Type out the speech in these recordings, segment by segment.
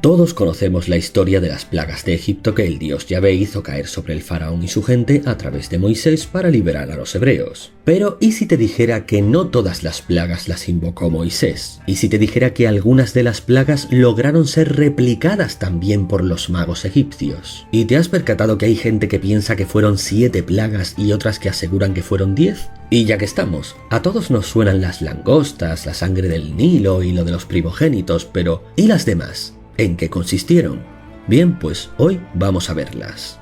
Todos conocemos la historia de las plagas de Egipto que el dios Yahvé hizo caer sobre el faraón y su gente a través de Moisés para liberar a los hebreos. Pero, ¿y si te dijera que no todas las plagas las invocó Moisés? ¿Y si te dijera que algunas de las plagas lograron ser replicadas también por los magos egipcios? ¿Y te has percatado que hay gente que piensa que fueron 7 plagas y otras que aseguran que fueron 10? Y ya que estamos, a todos nos suenan las langostas, la sangre del Nilo y lo de los primogénitos, pero ¿y las demás? ¿En qué consistieron? Bien, pues hoy vamos a verlas.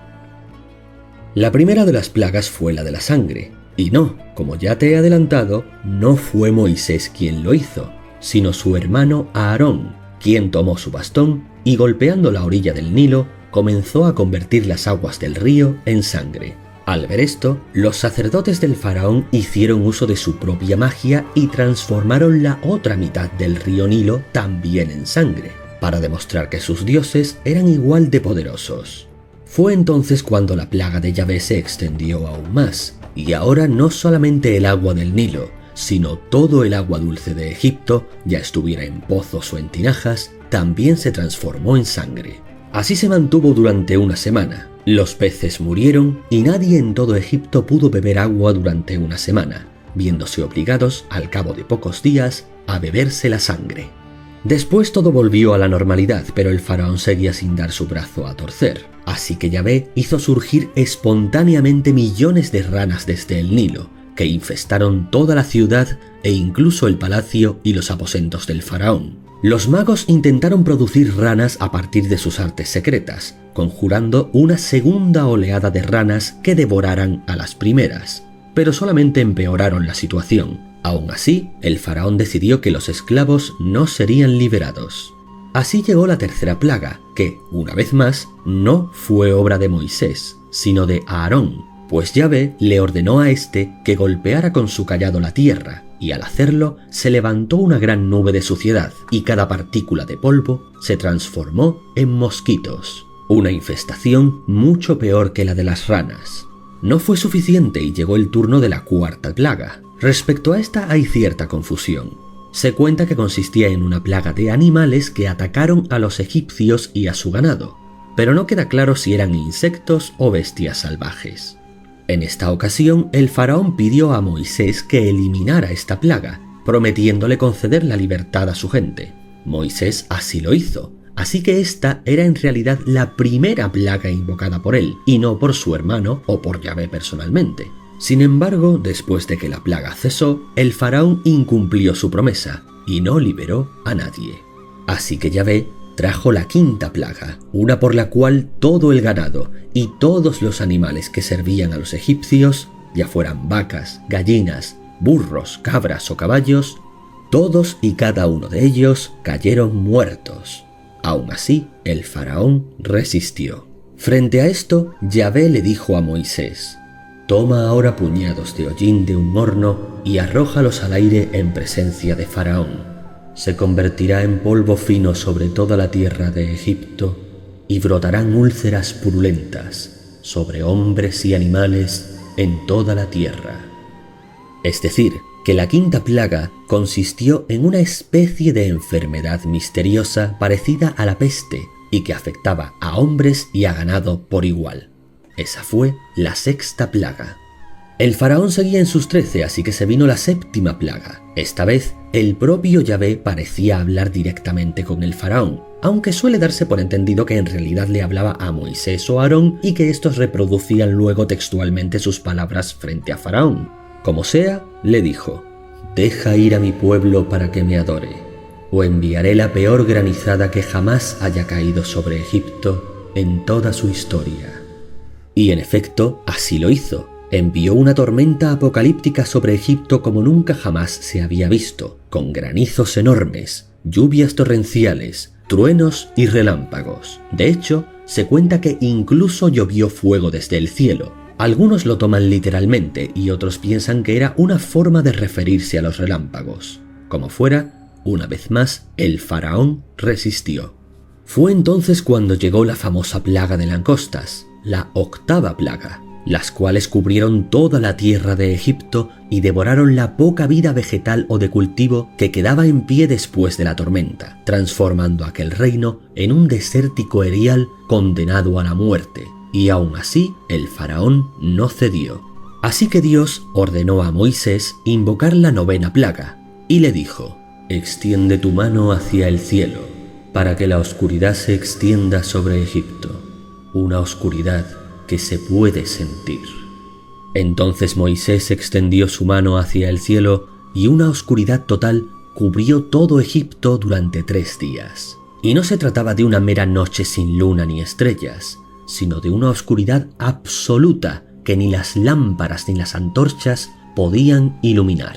La primera de las plagas fue la de la sangre. Y no, como ya te he adelantado, no fue Moisés quien lo hizo, sino su hermano Aarón, quien tomó su bastón y golpeando la orilla del Nilo, comenzó a convertir las aguas del río en sangre. Al ver esto, los sacerdotes del faraón hicieron uso de su propia magia y transformaron la otra mitad del río Nilo también en sangre, para demostrar que sus dioses eran igual de poderosos. Fue entonces cuando la plaga de Yahvé se extendió aún más, y ahora no solamente el agua del Nilo, sino todo el agua dulce de Egipto, ya estuviera en pozos o en tinajas, también se transformó en sangre. Así se mantuvo durante una semana. Los peces murieron y nadie en todo Egipto pudo beber agua durante una semana, viéndose obligados, al cabo de pocos días, a beberse la sangre. Después todo volvió a la normalidad, pero el faraón seguía sin dar su brazo a torcer. Así que Yahvé hizo surgir espontáneamente millones de ranas desde el Nilo, que infestaron toda la ciudad e incluso el palacio y los aposentos del faraón. Los magos intentaron producir ranas a partir de sus artes secretas, conjurando una segunda oleada de ranas que devoraran a las primeras, pero solamente empeoraron la situación. Aún así, el faraón decidió que los esclavos no serían liberados. Así llegó la tercera plaga, que, una vez más, no fue obra de Moisés, sino de Aarón, pues Yahvé le ordenó a éste que golpeara con su cayado la tierra, y al hacerlo se levantó una gran nube de suciedad, y cada partícula de polvo se transformó en mosquitos. Una infestación mucho peor que la de las ranas. No fue suficiente y llegó el turno de la cuarta plaga. Respecto a esta hay cierta confusión. Se cuenta que consistía en una plaga de animales que atacaron a los egipcios y a su ganado, pero no queda claro si eran insectos o bestias salvajes. En esta ocasión, el faraón pidió a Moisés que eliminara esta plaga, prometiéndole conceder la libertad a su gente. Moisés así lo hizo, así que esta era en realidad la primera plaga invocada por él, y no por su hermano o por Yahvé personalmente. Sin embargo, después de que la plaga cesó, el faraón incumplió su promesa y no liberó a nadie. Así que Yahvé trajo la quinta plaga, una por la cual todo el ganado y todos los animales que servían a los egipcios, ya fueran vacas, gallinas, burros, cabras o caballos, todos y cada uno de ellos cayeron muertos. Aún así, el faraón resistió. Frente a esto, Yahvé le dijo a Moisés: «Toma ahora puñados de hollín de un horno y arrójalos al aire en presencia de Faraón. Se convertirá en polvo fino sobre toda la tierra de Egipto y brotarán úlceras purulentas sobre hombres y animales en toda la tierra». Es decir, que la quinta plaga consistió en una especie de enfermedad misteriosa parecida a la peste y que afectaba a hombres y a ganado por igual. Esa fue la sexta plaga. El faraón seguía en sus 13, así que se vino la séptima plaga. Esta vez, el propio Yahvé parecía hablar directamente con el faraón, aunque suele darse por entendido que en realidad le hablaba a Moisés o Aarón y que estos reproducían luego textualmente sus palabras frente a faraón. Como sea, le dijo: «Deja ir a mi pueblo para que me adore, o enviaré la peor granizada que jamás haya caído sobre Egipto en toda su historia». Y en efecto, así lo hizo. Envió una tormenta apocalíptica sobre Egipto como nunca jamás se había visto, con granizos enormes, lluvias torrenciales, truenos y relámpagos. De hecho, se cuenta que incluso llovió fuego desde el cielo. Algunos lo toman literalmente y otros piensan que era una forma de referirse a los relámpagos. Como fuera, una vez más, el faraón resistió. Fue entonces cuando llegó la famosa plaga de langostas, la octava plaga, las cuales cubrieron toda la tierra de Egipto y devoraron la poca vida vegetal o de cultivo que quedaba en pie después de la tormenta, transformando aquel reino en un desértico erial condenado a la muerte. Y aún así, el faraón no cedió. Así que Dios ordenó a Moisés invocar la 9ª plaga, y le dijo: «Extiende tu mano hacia el cielo, para que la oscuridad se extienda sobre Egipto, una oscuridad que se puede sentir». Entonces Moisés extendió su mano hacia el cielo, y una oscuridad total cubrió todo Egipto durante 3 días. Y no se trataba de una mera noche sin luna ni estrellas, sino de una oscuridad absoluta que ni las lámparas ni las antorchas podían iluminar.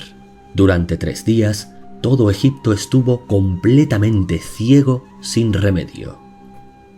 Durante 3 días, todo Egipto estuvo completamente ciego sin remedio.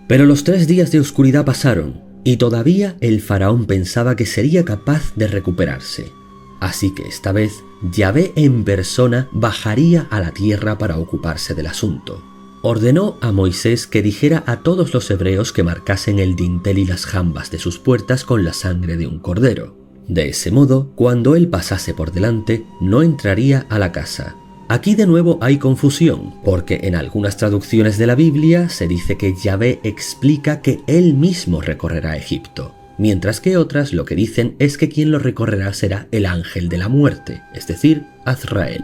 Pero los 3 días de oscuridad pasaron, y todavía el faraón pensaba que sería capaz de recuperarse. Así que esta vez, Yahvé en persona bajaría a la tierra para ocuparse del asunto. Ordenó a Moisés que dijera a todos los hebreos que marcasen el dintel y las jambas de sus puertas con la sangre de un cordero. De ese modo, cuando él pasase por delante, no entraría a la casa. Aquí de nuevo hay confusión, porque en algunas traducciones de la Biblia se dice que Yahvé explica que él mismo recorrerá Egipto, mientras que otras lo que dicen es que quien lo recorrerá será el ángel de la muerte, es decir, Azrael.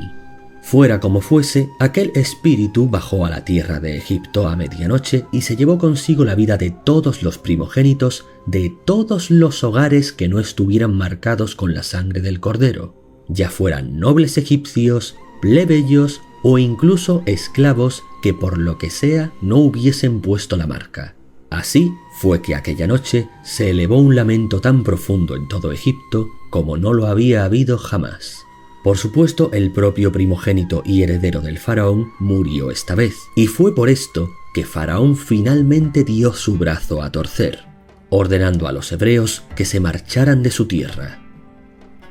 Fuera como fuese, aquel espíritu bajó a la tierra de Egipto a medianoche y se llevó consigo la vida de todos los primogénitos de todos los hogares que no estuvieran marcados con la sangre del cordero, ya fueran nobles egipcios, plebeyos o incluso esclavos que por lo que sea no hubiesen puesto la marca. Así fue que aquella noche se elevó un lamento tan profundo en todo Egipto como no lo había habido jamás. Por supuesto, el propio primogénito y heredero del faraón murió esta vez, y fue por esto que Faraón finalmente dio su brazo a torcer, ordenando a los hebreos que se marcharan de su tierra.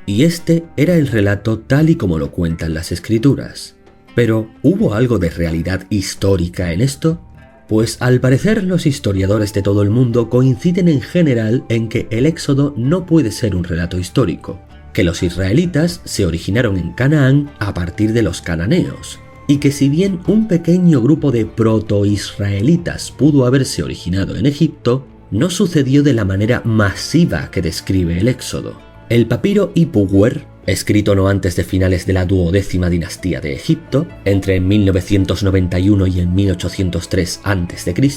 Y este era el relato tal y como lo cuentan las escrituras. Pero, ¿hubo algo de realidad histórica en esto? Pues al parecer los historiadores de todo el mundo coinciden en general en que el Éxodo no puede ser un relato histórico, que los israelitas se originaron en Canaán a partir de los cananeos, y que si bien un pequeño grupo de proto-israelitas pudo haberse originado en Egipto, no sucedió de la manera masiva que describe el Éxodo. El papiro Ipuwer, escrito no antes de finales de la 12ª dinastía de Egipto, entre 1991 y en 1803 a.C.,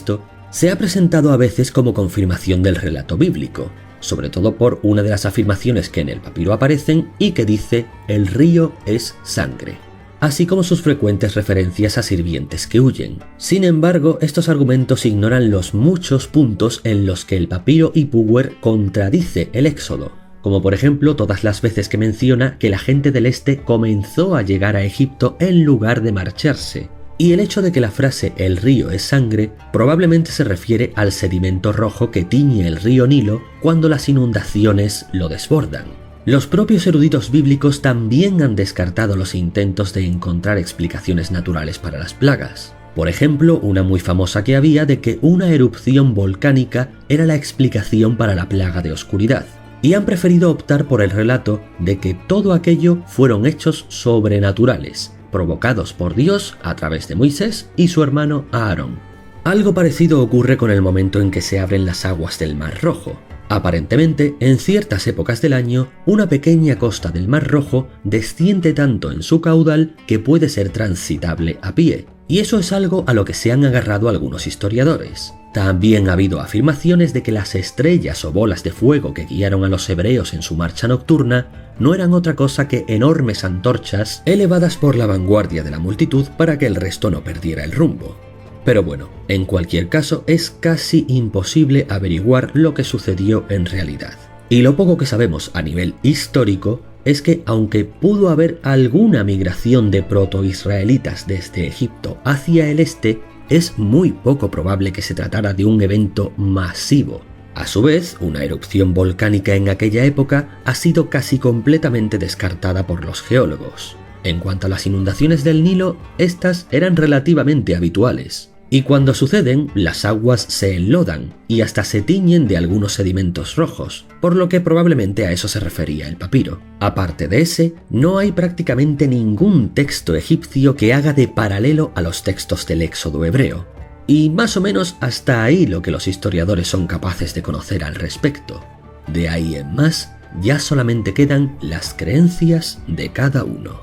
se ha presentado a veces como confirmación del relato bíblico, sobre todo por una de las afirmaciones que en el papiro aparecen y que dice «el río es sangre», así como sus frecuentes referencias a sirvientes que huyen. Sin embargo, estos argumentos ignoran los muchos puntos en los que el papiro Ipuwer contradice el Éxodo, como por ejemplo todas las veces que menciona que la gente del este comenzó a llegar a Egipto en lugar de marcharse, y el hecho de que la frase «el río es sangre» probablemente se refiere al sedimento rojo que tiñe el río Nilo cuando las inundaciones lo desbordan. Los propios eruditos bíblicos también han descartado los intentos de encontrar explicaciones naturales para las plagas. Por ejemplo, una muy famosa que había de que una erupción volcánica era la explicación para la plaga de oscuridad, y han preferido optar por el relato de que todo aquello fueron hechos sobrenaturales, provocados por Dios a través de Moisés y su hermano Aarón. Algo parecido ocurre con el momento en que se abren las aguas del Mar Rojo. Aparentemente, en ciertas épocas del año, una pequeña costa del Mar Rojo desciende tanto en su caudal que puede ser transitable a pie, y eso es algo a lo que se han agarrado algunos historiadores. También ha habido afirmaciones de que las estrellas o bolas de fuego que guiaron a los hebreos en su marcha nocturna no eran otra cosa que enormes antorchas elevadas por la vanguardia de la multitud para que el resto no perdiera el rumbo. Pero bueno, en cualquier caso es casi imposible averiguar lo que sucedió en realidad. Y lo poco que sabemos a nivel histórico es que aunque pudo haber alguna migración de proto-israelitas desde Egipto hacia el este, es muy poco probable que se tratara de un evento masivo. A su vez, una erupción volcánica en aquella época ha sido casi completamente descartada por los geólogos. En cuanto a las inundaciones del Nilo, estas eran relativamente habituales. Y cuando suceden, las aguas se enlodan y hasta se tiñen de algunos sedimentos rojos, por lo que probablemente a eso se refería el papiro. Aparte de ese, no hay prácticamente ningún texto egipcio que haga de paralelo a los textos del Éxodo hebreo. Y más o menos hasta ahí lo que los historiadores son capaces de conocer al respecto. De ahí en más, ya solamente quedan las creencias de cada uno.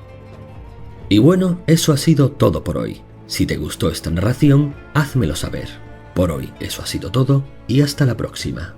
Y bueno, eso ha sido todo por hoy. Si te gustó esta narración, házmelo saber. Por hoy eso ha sido todo y hasta la próxima.